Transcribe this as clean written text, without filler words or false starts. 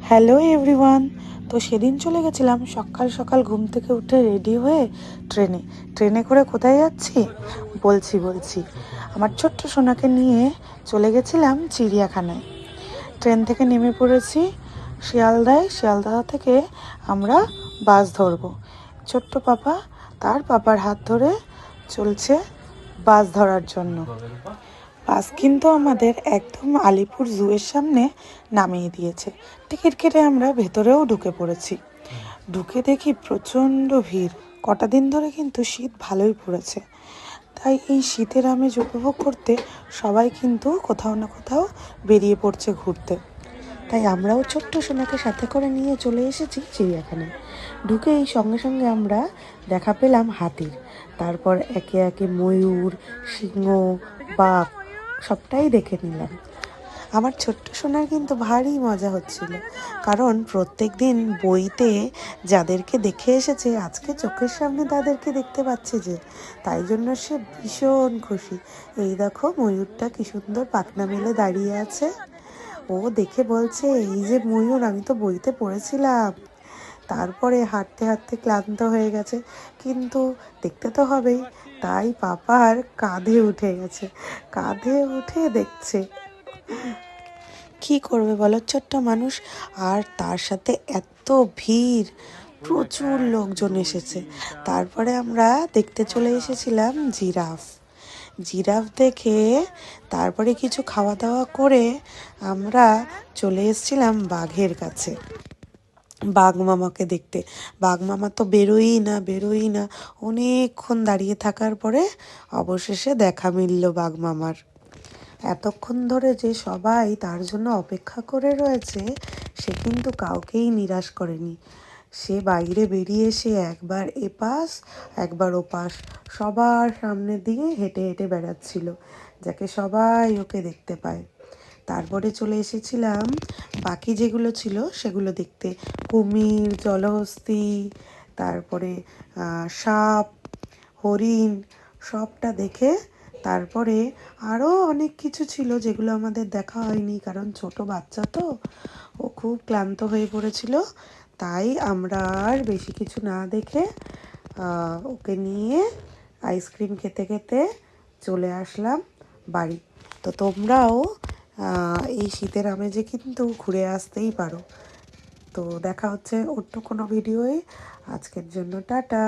Hello everyone. তো সেদিন চলে গেছিলাম সকাল সকাল ঘুম থেকে উঠে রেডি হয়ে ট্রেনে করে কোথায় যাচ্ছি বলছি আমার ছোট্ট সোনাকে নিয়ে চলে গেছিলাম চিড়িয়াখানায়। ট্রেন থেকে নেমে পড়েছি শিয়ালদা থেকে আমরা বাস ধরবো। ছোট্ট পাপা তার পাপার হাত ধরে চলছে বাস ধরার জন্য। বাস কিন্তু আমাদের একদম আলিপুর জুয়ের সামনে নামিয়ে দিয়েছে। টিকিট কেটে আমরা ভেতরেও ঢুকে পড়েছি। ঢুকে দেখি প্রচণ্ড ভিড়। কটা দিন ধরে কিন্তু শীত ভালোই পড়েছে, তাই এই শীতের আমেজ উপভোগ করতে সবাই কিন্তু কোথাও না কোথাও বেরিয়ে পড়ছে ঘুরতে। তাই আমরাও ছোট্ট সোনাকে সাথে করে নিয়ে চলে এসেছি চিড়িয়াখানায়। ঢুকেই সঙ্গে সঙ্গে আমরা দেখা পেলাম হাতির, তারপর একে একে ময়ূর, সিংহ, বাঘ সবটাই দেখে নিলাম। আমার ছোট্ট সোনার কিন্তু ভারী মজা হচ্ছিল, কারণ প্রত্যেক দিন বইতে যাদেরকে দেখে এসেছে আজকে চোখের সামনে তাদেরকে দেখতে পাচ্ছে যে, তাই জন্য সে ভীষণ খুশি। এই দেখো ময়ূরটা কি সুন্দর পাখনা মেলে দাঁড়িয়ে আছে। ও দেখে বলছে, এই যে ময়ূর, আমি তো বইতে পড়েছিলাম। তারপরে হাঁটতে হাঁটতে ক্লান্ত হয়ে গেছে, কিন্তু দেখতে তো হবেই, তাই পাপার কাঁধে উঠে গেছে। কাঁধে উঠে দেখছে। কি করবে বলো ছোট্ট মানুষ, আর তার সাথে এত ভিড়, প্রচুর লোকজন এসেছে। তারপরে আমরা দেখতে চলে এসেছিলাম জিরাফ দেখে তারপরে কিছু খাওয়া দাওয়া করে আমরা চলে এসেছিলাম বাঘের কাছে, বাঘ মামাকে দেখতে। বাঘ মামা তো বেরোই না। অনেকক্ষণ দাঁড়িয়ে থাকার পরে অবশেষে দেখা মিলল বাঘ মামার। এতক্ষণ ধরে যে সবাই তার জন্য অপেক্ষা করে রয়েছে, সে কিন্তু কাউকেই নিরাশ করেনি। সে বাইরে বেরিয়ে এসে একবার এপাশ একবার ওপাশ সবার সামনে দিয়ে হেঁটে হেঁটে বেড়াচ্ছিল, যাকে সবাই ওকে দেখতে পায়। তারপরে চলে এসেছিলাম বাকি যেগুলো ছিল সেগুলো দেখতে। কুমির, জলহস্তী, তারপরে সাপ, হরিণ, সবটা দেখে তারপরে আরও অনেক কিছু ছিল যেগুলো আমাদের দেখা হয়নি, কারণ ছোট বাচ্চা তো, ও খুব ক্লান্ত হয়ে পড়েছিল। তাই আমরা আর বেশি কিছু না দেখে ওকে নিয়ে আইসক্রিম খেতে খেতে চলে আসলাম বাড়ি। তো তোমরাও এই শীতের আমেজে কিন্তু ঘুরে আসতেই পারো। তো দেখা হচ্ছে অন্য কোনো ভিডিওয়ে। আজকের জন্য টাটা।